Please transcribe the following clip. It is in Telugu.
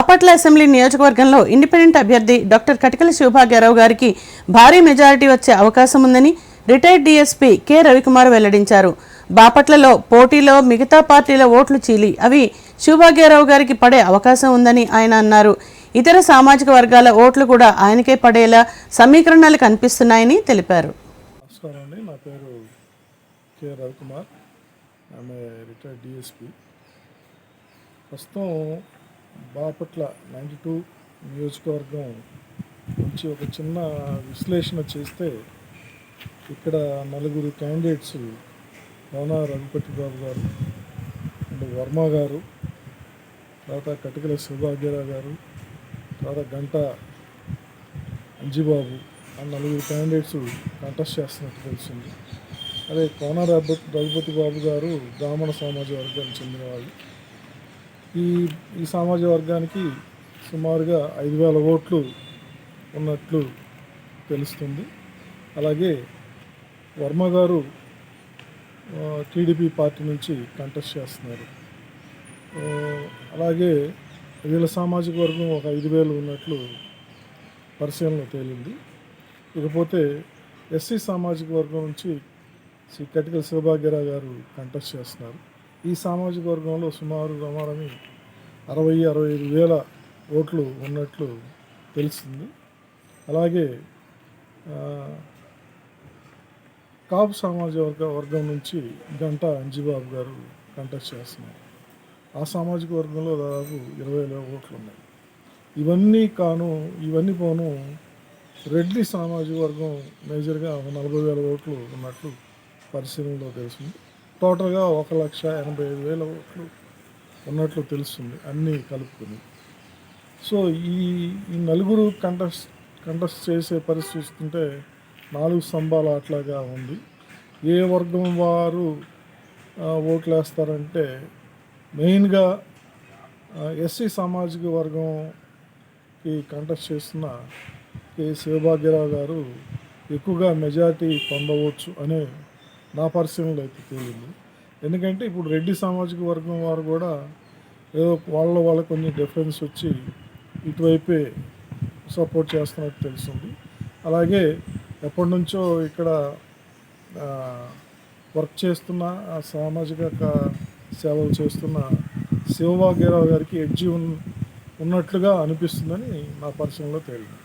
బాపట్ల అసెంబ్లీ నియోజకవర్గంలో ఇండిపెండెంట్ అభ్యర్థి డాక్టర్ కటికల శివభాగ్యరావు గారికి భారీ మెజారిటీ వచ్చే అవకాశం ఉందని రిటైర్డ్ డీఎస్పీ కె రవికుమార్ వెల్లడించారు. బాపట్లలో పోటీలో మిగతా పార్టీల ఓట్లు చీలి అవి శివభాగ్యరావు గారికి పడే అవకాశం ఉందని ఆయన అన్నారు. ఇతర సామాజిక వర్గాల ఓట్లు కూడా ఆయనకే పడేలా సమీకరణాలు కనిపిస్తున్నాయని తెలిపారు. నమస్కారం అండి, నా పేరు కె రవికుమార్, ఆమె రిటైర్డ్ డిఎస్పీ. ప్రస్తుతం బాపట్ల 92 నియోజకవర్గం నుంచి ఒక చిన్న విశ్లేషణ చేస్తే ఇక్కడ నలుగురు క్యాండిడేట్స్ కోన రఘుపతి బాబు గారు అండ్ వర్మ గారు, తర్వాత కటికల శివభాగ్యరావు గారు, తర్వాత గంట అంజిబాబు ఆ నలుగురు క్యాండిడేట్స్ కంటెస్ట్ చేస్తున్నట్టు తెలిసింది. అదే కోన రఘుపతి బాబు గారు బ్రాహ్మణ సమాజ వర్గానికి చెందిన వాళ్ళు. ఈ సమాజ వర్గానికి సుమారుగా 5,000 ఓట్లు ఉన్నట్లు తెలుస్తుంది. అలాగే వర్మ గారు టీడీపీ పార్టీ నుంచి కంటెస్ట్ చేస్తున్నారు. అలాగే వీళ్ళ సామాజిక వర్గం ఒక 5,000 ఉన్నట్లు పరిశీలన తేలింది. ఇకపోతే ఎస్సీ సామాజిక వర్గం నుంచి శ్రీ కటికల శివభాగ్యరావు గారు కంటెస్ట్ చేస్తున్నారు. ఈ సామాజిక వర్గంలో సుమారు రమారమి 60,000-65,000 ఓట్లు ఉన్నట్లు తెలుస్తుంది. అలాగే కాపు సామాజిక వర్గం నుంచి గంట అంజిబాబు గారు కంటెస్ట్ చేస్తున్నారు. ఆ సామాజిక వర్గంలో దాదాపు 20,000 ఓట్లు ఉన్నాయి. ఇవన్నీ పోను రెడ్డి సామాజిక వర్గం మేజర్గా 40,000 ఓట్లు ఉన్నట్లు పరిశీలనలో తెలుస్తుంది. టోటల్గా 1,85,000 ఓట్లు ఉన్నట్లు తెలుస్తుంది అన్నీ కలుపుకొని. సో ఈ నలుగురు కంటెస్ట్ చేసే పరిస్థితి చూస్తుంటే 4 స్తంభాల అట్లాగా ఉంది. ఏ వర్గం వారు ఓట్లు వేస్తారంటే మెయిన్గా ఎస్సీ సామాజిక వర్గంకి కంటెస్ట్ చేస్తున్న కె శివభాగ్యరావు గారు ఎక్కువగా మెజారిటీ పొందవచ్చు అనే నా పరిశీలనలో అయితే తేలింది. ఎందుకంటే ఇప్పుడు రెడ్డి సామాజిక వర్గం వారు కూడా ఏదో వాళ్ళ కొన్ని డిఫరెన్స్ వచ్చి ఇటువైపే సపోర్ట్ చేస్తున్నట్టు తెలుస్తుంది. అలాగే ఎప్పటి నుంచో ఇక్కడ వర్క్ చేస్తున్న సామాజిక సేవలు చేస్తున్న శివభాగ్యరావు గారికి ఎడ్జి ఉన్నట్లుగా అనిపిస్తుందని నా పరిశీలనలో తేలింది.